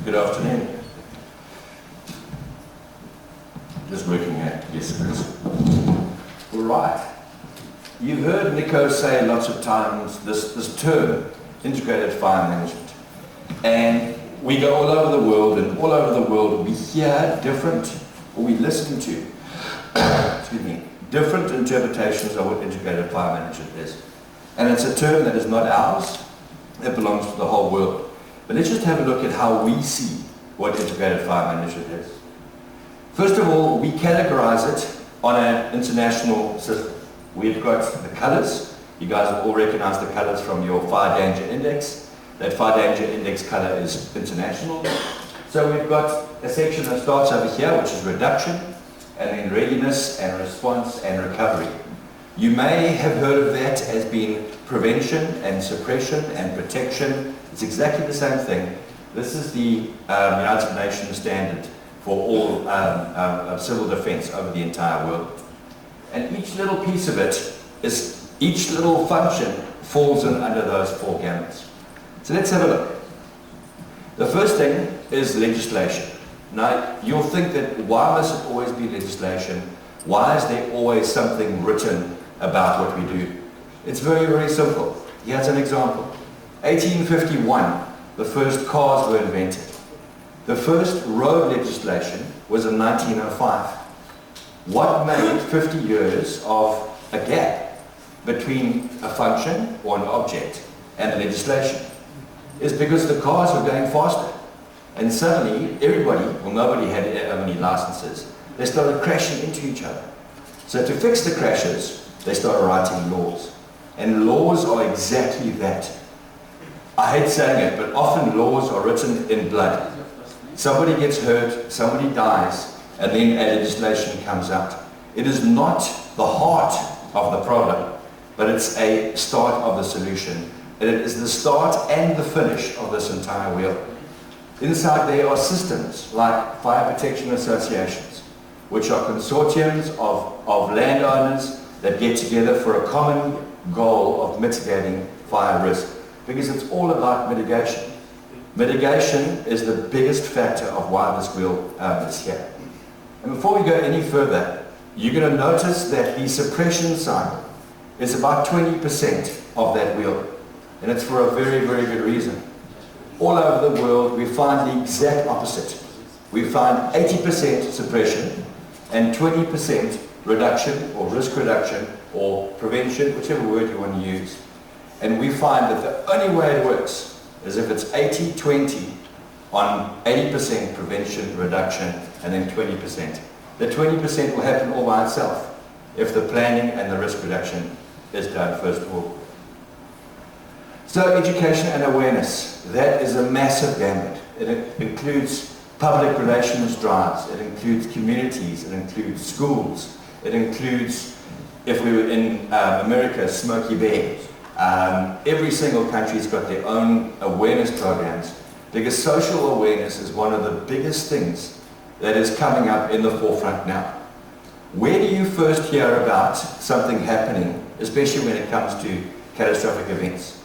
Good afternoon. Just working here. Yes, it is. All right. You've heard Nico say lots of times this term, integrated fire management. And we go all over the world, and all over the world we hear different, or we listen to, excuse me, different interpretations of what integrated fire management is. And it's a term that is not ours, it belongs to the whole world. But let's just have a look at how we see what integrated fire management is. First of all, we categorize it on an international system. We've got the colors. You guys will all recognize the colors from your fire danger index. That fire danger index color is international. So we've got a section that starts over here, which is reduction, and then readiness and response and recovery. You may have heard of that as being prevention and suppression and protection. It's exactly the same thing. This is the United Nations standard for all civil defense over the entire world. And each little piece of it is, each little function falls in under those four gamuts. So let's have a look. The first thing is legislation. Now, you'll think that why must it always be legislation? Why is there always something written about what we do? It's very, very simple. Here's an example. 1851, the first cars were invented. The first road legislation was in 1905. What made 50 years of a gap between a function or an object and the legislation is because the cars were going faster. And suddenly, everybody, well, nobody had any licenses. They started crashing into each other. So to fix the crashes, they started writing laws. And laws are exactly that. I hate saying it, but often laws are written in blood. Somebody gets hurt, somebody dies, and then a legislation comes out. It is not the heart of the problem, but it's a start of the solution. And it is the start and the finish of this entire wheel. Inside there are systems like fire protection associations, which are consortiums of landowners that get together for a common goal of mitigating fire risk, because it's all about mitigation. Mitigation is the biggest factor of why this wheel is here. And before we go any further, you're going to notice that the suppression cycle is about 20% of that wheel. And it's for a very, very good reason. All over the world, we find the exact opposite. We find 80% suppression and 20% reduction or risk reduction or prevention, whichever word you want to use. And we find that the only way it works is if it's 80-20 on 80% prevention, reduction, and then 20%. The 20% will happen all by itself if the planning and the risk reduction is done first of all. So education and awareness, that is a massive gambit. It includes public relations drives, it includes communities, it includes schools, it includes, if we were in America, Smokey Bear. Every single country's got their own awareness programs, because social awareness is one of the biggest things that is coming up in the forefront now. Where do you first hear about something happening, especially when it comes to catastrophic events?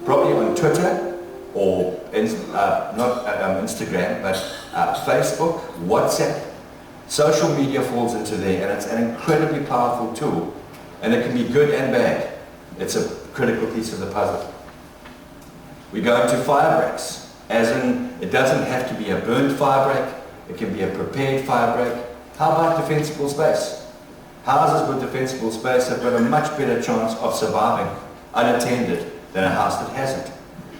Probably on Twitter, or not Instagram, but Facebook, WhatsApp. Social media falls into there, and it's an incredibly powerful tool, and it can be good and bad. It's a critical piece of the puzzle. We go into fire breaks, as in it doesn't have to be a burned fire break, it can be a prepared fire break. How about defensible space? Houses with defensible space have got a much better chance of surviving unattended than a house that hasn't.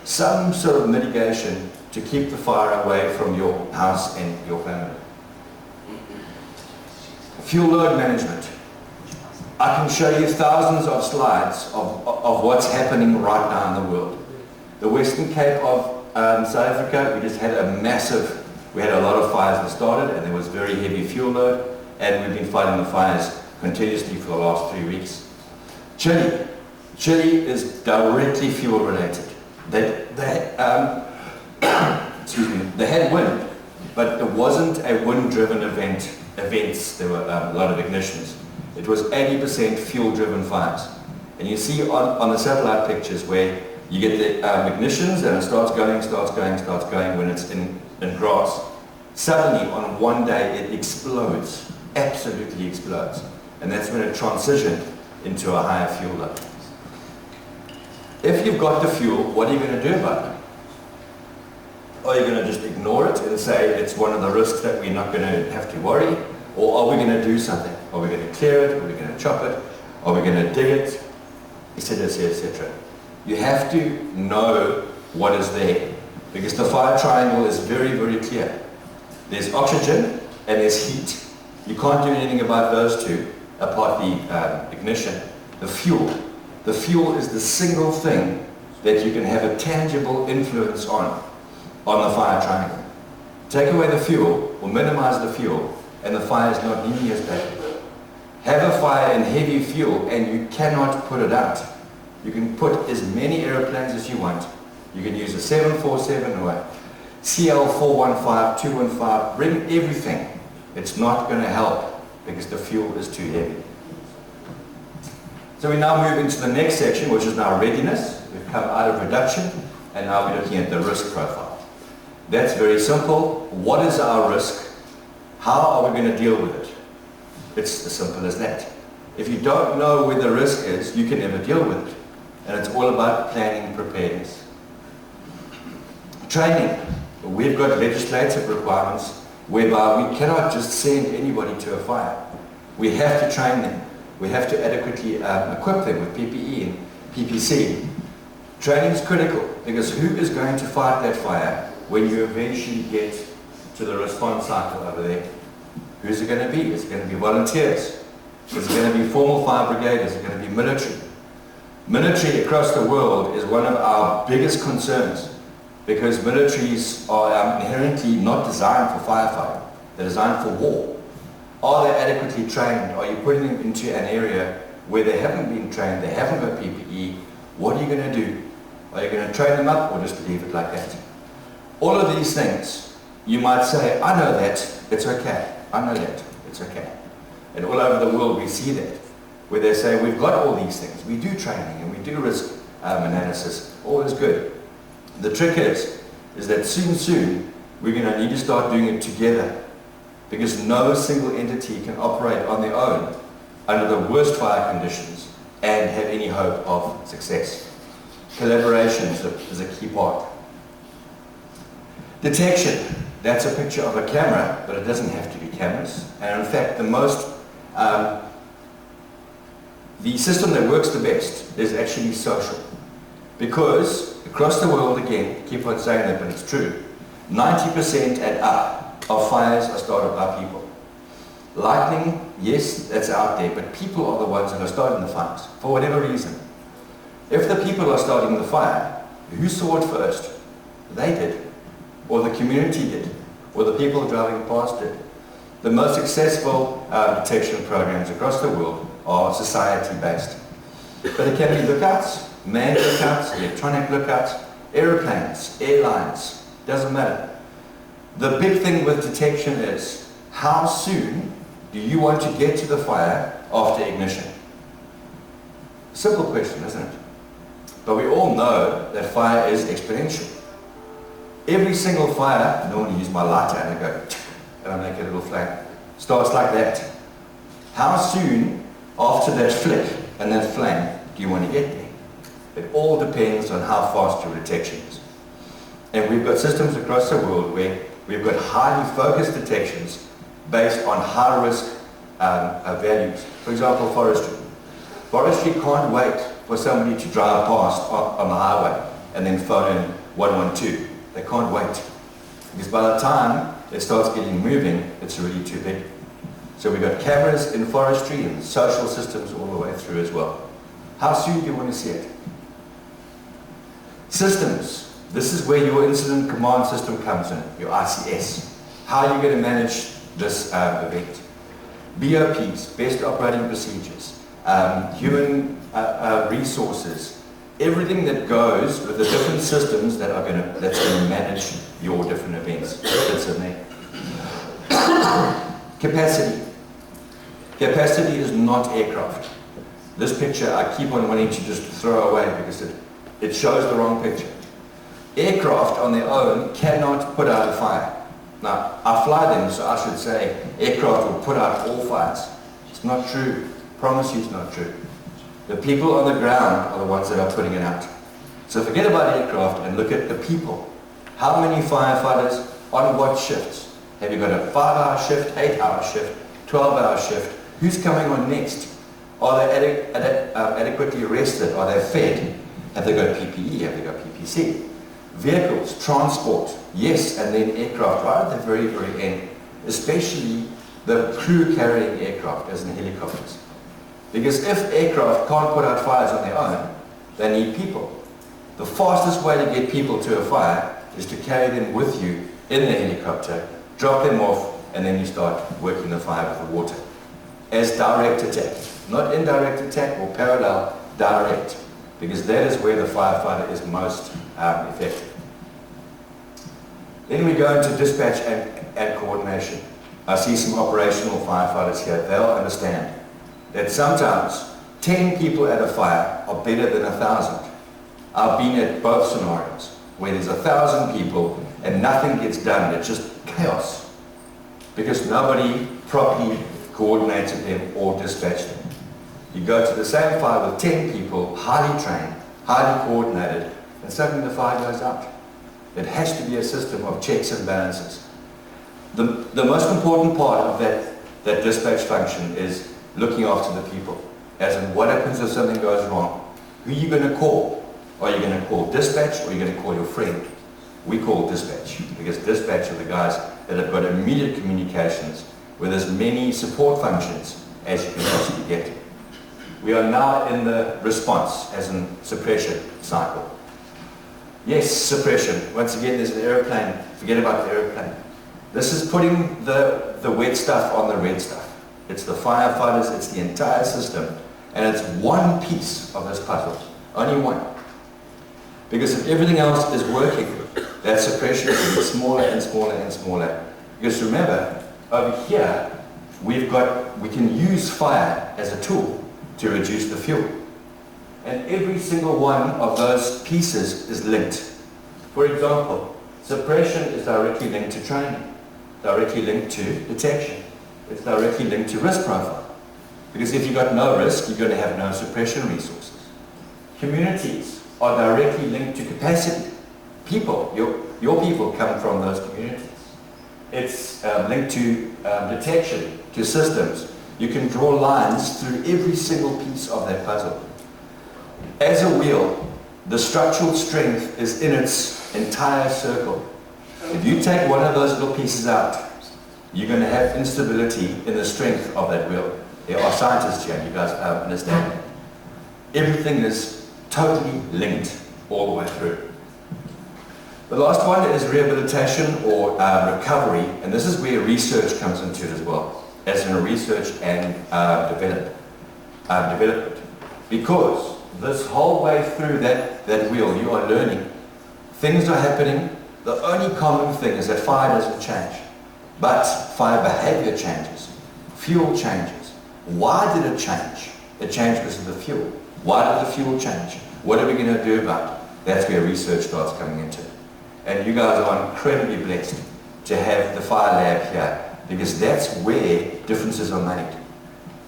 Some sort of mitigation to keep the fire away from your house and your family. Fuel load management. I can show you thousands of slides of what's happening right now in the world. The Western Cape of South Africa, we just had we had a lot of fires that started, and there was very heavy fuel load, and we've been fighting the fires continuously for the last 3 weeks. Chile is directly fuel related. Excuse me, they had wind, but it wasn't a wind-driven events. There were a lot of ignitions. It was 80% fuel-driven fires. And you see on the satellite pictures where You get the ignitions and it starts going when it's in grass. Suddenly, on one day, it explodes, absolutely explodes. And that's when it transitioned into a higher fuel load. If you've got the fuel, what are you going to do about it? Are you going to just ignore it and say it's one of the risks that we're not going to have to worry? Or are we going to do something? Are we going to clear it? Are we going to chop it? Are we going to dig it? Etc., etc., etc. You have to know what is there, because the fire triangle is very, very clear. There's oxygen and there's heat. You can't do anything about those two apart the ignition. The fuel. The fuel is the single thing that you can have a tangible influence on the fire triangle. Take away the fuel or minimize the fuel and the fire is not nearly as bad. Have a fire in heavy fuel and you cannot put it out. You can put as many aeroplanes as you want. You can use a 747 or a CL415, 215, bring everything. It's not going to help because the fuel is too heavy. So we now move into the next section, which is now readiness. We've come out of reduction and now we're looking at the risk profile. That's very simple. What is our risk? How are we going to deal with it? It's as simple as that. If you don't know where the risk is, you can never deal with it. And it's all about planning preparedness. Training. We've got legislative requirements whereby we cannot just send anybody to a fire. We have to train them. We have to adequately equip them with PPE and PPC. Training is critical because who is going to fight that fire when you eventually get to the response cycle over there? Who's it going to be? Is it going to be volunteers? Is it going to be formal fire brigade? Is it going to be military? Military across the world is one of our biggest concerns because militaries are inherently not designed for firefighting. They're designed for war. Are they adequately trained? Are you putting them into an area where they haven't been trained, they haven't got PPE? What are you going to do? Are you going to train them up or just leave it like that? All of these things, you might say, I know that, it's okay. I know that, it's okay. And all over the world we see that, where they say, we've got all these things. We do training and we do risk analysis. All is good. The trick is that soon, we're going to need to start doing it together because no single entity can operate on their own under the worst fire conditions and have any hope of success. Collaboration is a key part. Detection. That's a picture of a camera, but it doesn't have to be cameras. And in fact, the system that works the best is actually social. Because across the world, again, keep on saying that, but it's true, 90% and up of fires are started by people. Lightning, yes, that's out there, but people are the ones that are starting the fires, for whatever reason. If the people are starting the fire, who saw it first? They did. Or the community did. Or the people driving past did. The most successful detection programs across the world are society-based. But it can be lookouts, manned lookouts, electronic lookouts, aeroplanes, airlines, doesn't matter. The big thing with detection is, how soon do you want to get to the fire after ignition? Simple question, isn't it? But we all know that fire is exponential. Every single fire, I normally use my lighter and I go, and I make a little flame. Starts like that. How soon after that flick and that flame do you want to get there? It all depends on how fast your detection is. And we've got systems across the world where we've got highly focused detections based on high risk values. For example, forestry. Forestry can't wait for somebody to drive past on the highway and then phone in 112. They can't wait. Because by the time it starts getting moving, it's really too big. So we've got cameras in forestry and social systems all the way through as well. How soon do you want to see it? Systems. This is where your incident command system comes in, your ICS. How are you going to manage this event? BOPs, best operating procedures, human resources, everything that goes with the different systems that's going to manage your different events. That's in there. Capacity. Capacity is not aircraft. This picture I keep on wanting to just throw away because it It shows the wrong picture. Aircraft on their own cannot put out a fire. Now, I fly them, so I should say aircraft will put out all fires. It's not true. Promise you it's not true. The people on the ground are the ones that are putting it out. So forget about aircraft and look at the people. How many firefighters on what shifts? Have you got a 5-hour shift, 8-hour shift, 12-hour shift? Who's coming on next? Are they adequately rested? Are they fed? Have they got PPE? Have they got PPC? Vehicles, transport, yes, and then aircraft right at the very, very end, especially the crew carrying aircraft as in helicopters. Because if aircraft can't put out fires on their own, they need people. The fastest way to get people to a fire is to carry them with you in the helicopter, drop them off, and then you start working the fire with the water. As direct attack, not indirect attack or parallel, direct. Because that is where the firefighter is most effective. Then we go into dispatch and coordination. I see some operational firefighters here. They'll understand that sometimes 10 people at a fire are better than 1,000. I've been at both scenarios where there's 1,000 people and nothing gets done. It's just chaos because nobody properly coordinated them or dispatched them. You go to the same fire with 10 people, highly trained, highly coordinated, and suddenly the fire goes out. It has to be a system of checks and balances. The most important part of that dispatch function is looking after the people. As in, what happens if something goes wrong? Who are you going to call? Are you going to call dispatch or are you going to call your friend? We call dispatch because dispatch are the guys that have got immediate communications with as many support functions as you can possibly get. We are now in the response, as in suppression cycle. Yes, suppression. Once again, there's an aeroplane. Forget about the aeroplane. This is putting the wet stuff on the red stuff. It's the firefighters, it's the entire system, and it's one piece of this puzzle. Only one. Because if everything else is working, that suppression will be smaller and smaller and smaller. Because remember, over here, we can use fire as a tool to reduce the fuel. And every single one of those pieces is linked. For example, suppression is directly linked to training, directly linked to detection. It's directly linked to risk profile. Because if you've got no risk, you're going to have no suppression resources. Communities are directly linked to capacity. People, your people come from those communities. It's linked to detection, to systems. You can draw lines through every single piece of that puzzle. As a wheel, the structural strength is in its entire circle. If you take one of those little pieces out, you're going to have instability in the strength of that wheel. There are scientists here, you guys understand that. Everything is totally linked all the way through. The last one is rehabilitation or recovery, and this is where research comes into it as well, as in research and development. Because this whole way through that wheel, you are learning. Things are happening. The only common thing is that fire doesn't change, but fire behavior changes. Fuel changes. Why did it change? It changed because of the fuel. Why did the fuel change? What are we going to do about it? That's where research starts coming into it. And you guys are incredibly blessed to have the fire lab here, because that's where differences are made.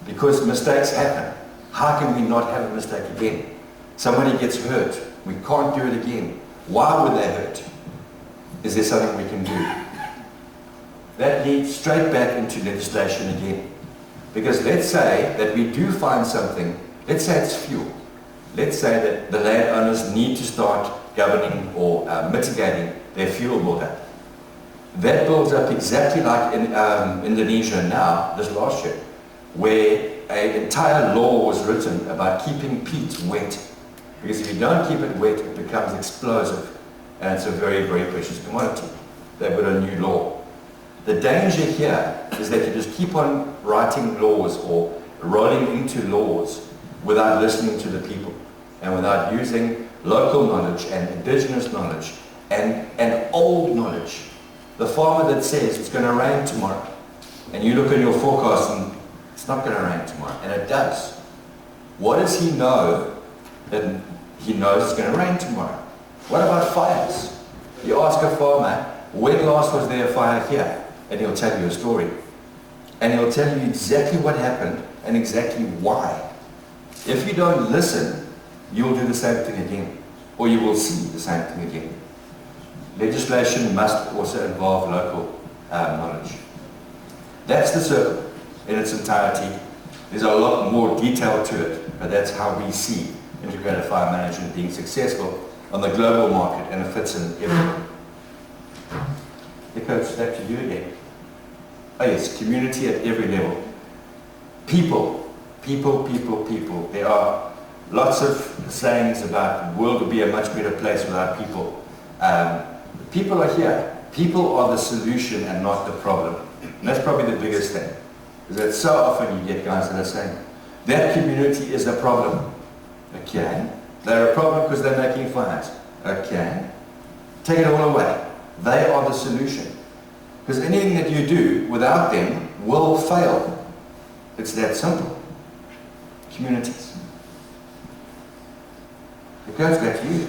Because mistakes happen. How can we not have a mistake again? Somebody gets hurt. We can't do it again. Why would they hurt? Is there something we can do? That leads straight back into legislation again. Because let's say that we do find something, let's say it's fuel. Let's say that the landowners need to start governing or mitigating their fuel buildup. That builds up exactly like in Indonesia now, this last year, where an entire law was written about keeping peat wet. Because if you don't keep it wet, it becomes explosive. And it's a very, very precious commodity. They've got a new law. The danger here is that you just keep on writing laws or rolling into laws without listening to the people and without using local knowledge and indigenous knowledge and old knowledge. The farmer that says it's going to rain tomorrow, and you look at your forecast and it's not going to rain tomorrow, and it does. What does he know that He knows it's going to rain tomorrow. What about fires? You ask a farmer, when last was there a fire here? And he'll tell you a story. And he'll tell you exactly what happened and exactly why. If you don't listen, you'll do the same thing again. Or you will see the same thing again. Legislation must also involve local knowledge. That's the circle in its entirety. There's a lot more detail to it, but that's how we see integrated fire management being successful on the global market, and it fits in everywhere. Because back to you again. Oh yes, community at every level. People, people, people, people. There are lots of sayings about the world will be a much better place without people. People are here. People are the solution and not the problem. And that's probably the biggest thing. Is that so often you get guys that are saying, that community is the problem. Okay. They're a problem because they're making fires. Okay. Take it all away. They are the solution. Because anything that you do without them will fail. It's that simple. Communities. It goes back to you.